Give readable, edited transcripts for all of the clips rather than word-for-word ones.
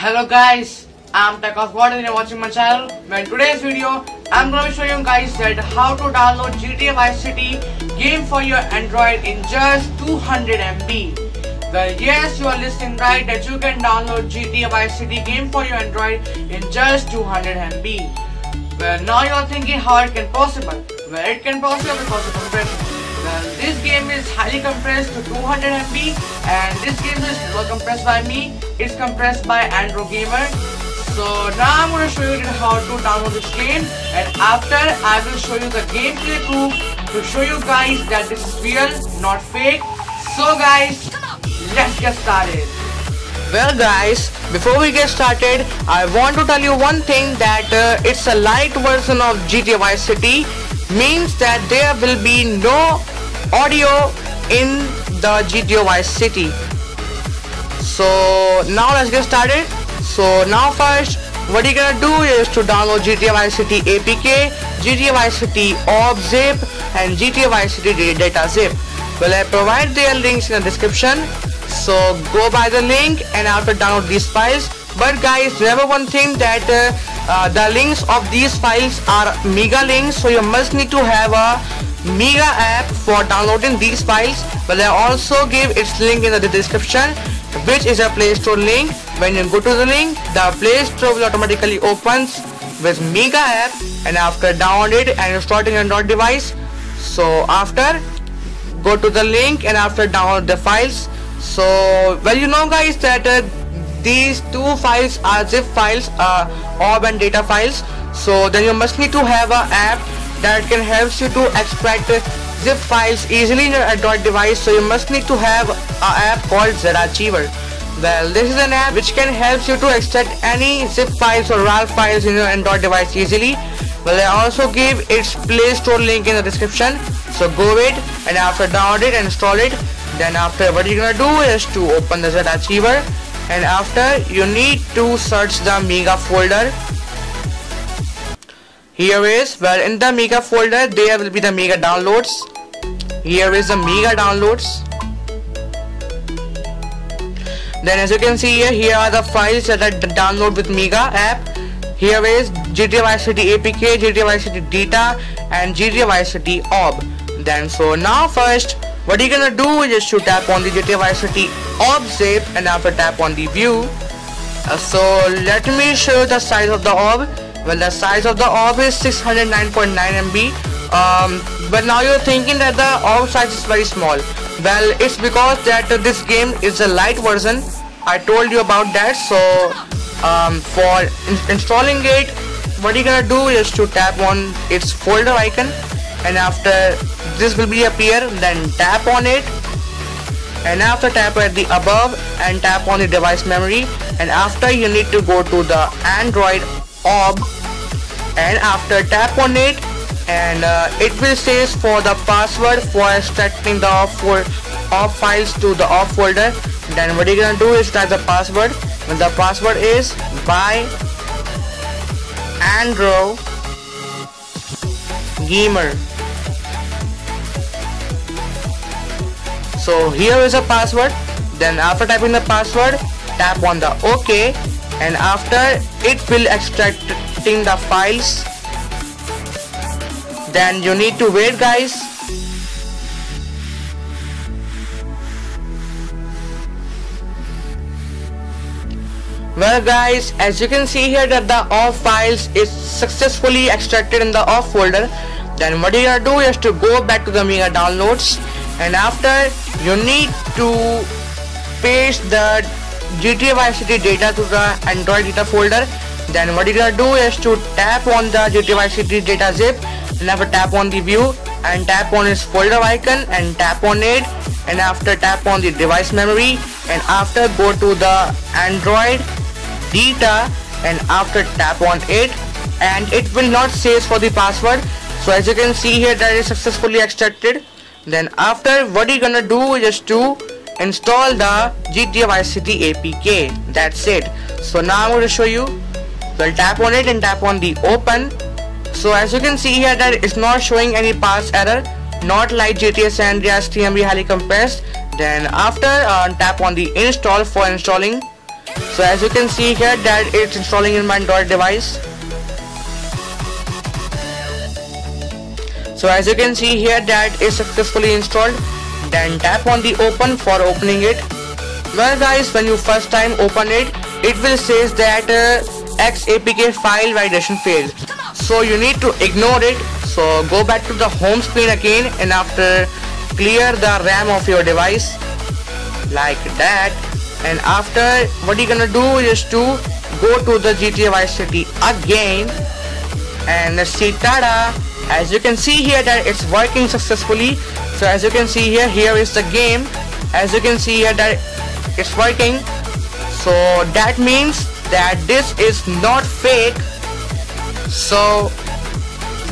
Hello guys, I'm Tech of God and you're watching my channel. In today's video, I'm going to show you guys that how to download GTA Vice City game for your Android in just 200 MB. Well, yes, you are listening right that you can download GTA Vice City game for your Android in just 200 MB. Well, now you are thinking how it can possible. Well, it can possible because of compression. Well, this game is highly compressed to 200 MB and this game is not compressed by me, it's compressed by Android Gamer. So now I'm going to show you how to download this game, and after I will show you the gameplay proof to show you guys that this is real, not fake. So guys, let's get started. Well guys, before we get started, I want to tell you one thing that it's a light version of GTA Vice City, means that there will be no audio in the GTA Vice City. So now let's get started. So now first, what you're gonna do is to download GTA Vice City APK, GTA Vice City OB zip and GTA Vice City data zip. Well, I provide their links in the description, so go by the link and after download these files. But guys, remember one thing, that the links of these files are mega links, so you must need to have a mega app for downloading these files. Well, I also give its link in the description, which is a Play Store link. When you go to the link, the Play Store will automatically opens with mega app, and after download it and install it on Android device. So after, go to the link and after download the files. So well, you know guys that these two files are zip files, OB and data files. So then you must need to have an app that can help you to extract zip files easily in your Android device. So you must need to have an app called ZArchiver. Well, this is an app which can help you to extract any zip files or RAR files in your Android device easily. Well, I also give its Play Store link in the description, so go it and after download it and install it. Then after, what you're gonna do is to open the ZArchiver, and after you need to search the mega folder. Here is, well, in the mega folder there will be the mega downloads. Here is the mega downloads. Then as you can see here are the files that I download with mega app. Here is GTA Vice City APK, GTA Vice City data and GTA Vice City OB. Then so now first, what you're gonna do is to tap on the GTA Vice City OB zip and after tap on the view. So let me show you the size of the OB. Well, the size of the OB is 609.9 MB. But now you're thinking that the OB size is very small. Well, it's because that this game is a light version. I told you about that. So for installing it, what you're gonna do is to tap on its folder icon, and after this will be appear, then tap on it, and after tap at the above and tap on the device memory, and after you need to go to the Android OB and after tap on it, and it will say for the password for extracting the OB files to the OB folder. Then what you're gonna do is type the password, and the password is by Android Gamer. So here is a password. Then after typing the password, tap on the OK, and after it will extracting the files. Then you need to wait guys. Well guys, as you can see here that the OB files is successfully extracted in the OB folder. Then what you gotta do is to go back to the mega downloads, and after you need to paste the GTA Vice City data to the Android data folder. Then what you gotta do is to tap on the GTA Vice City data zip, and after tap on the view and tap on its folder icon and tap on it, and after tap on the device memory, and after go to the Android data and after tap on it, and it will not say for the password. So as you can see here that is successfully extracted. Then after, what you're gonna do is to install the GTA Vice City APK. That's it. So now I'm going to show you. So tap on it and tap on the open. So as you can see here that it's not showing any parse error, not like GTA San Andreas TMB highly compressed. Then after tap on the install for installing. So as you can see here that it's installing in my Android device. So as you can see here that is successfully installed. Then tap on the open for opening it. Well guys, when you first time open it, it will say that XAPK file validation failed. So you need to ignore it. So go back to the home screen again, and after clear the RAM of your device like that. And after, what you're gonna do is to go to the GTA Vice City again and see, tada, as you can see here that it's working successfully. So as you can see here, here is the game. As you can see here that it's working. So that means that this is not fake. So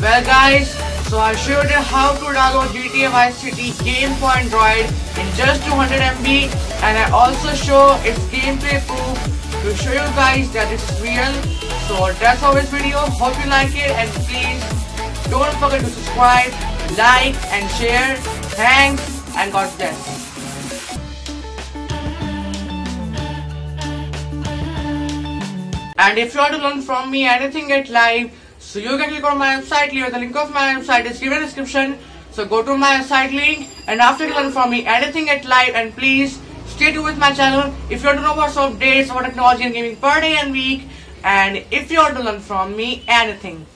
well guys, so I showed you how to download GTA Vice City game for Android in just 200 MB, and I also show its gameplay proof to show you guys that it's real. So that's all this video. Hope you like it, and please don't forget to subscribe, like and share. Thanks and God bless. And if you want to learn from me anything at live, so you can click on my website. Leave the link of my website is given in the description. So go to my website link, and after you learn from me anything at live, and please stay tuned with my channel if you want to know about some updates about technology and gaming per day and week, and if you want to learn from me anything.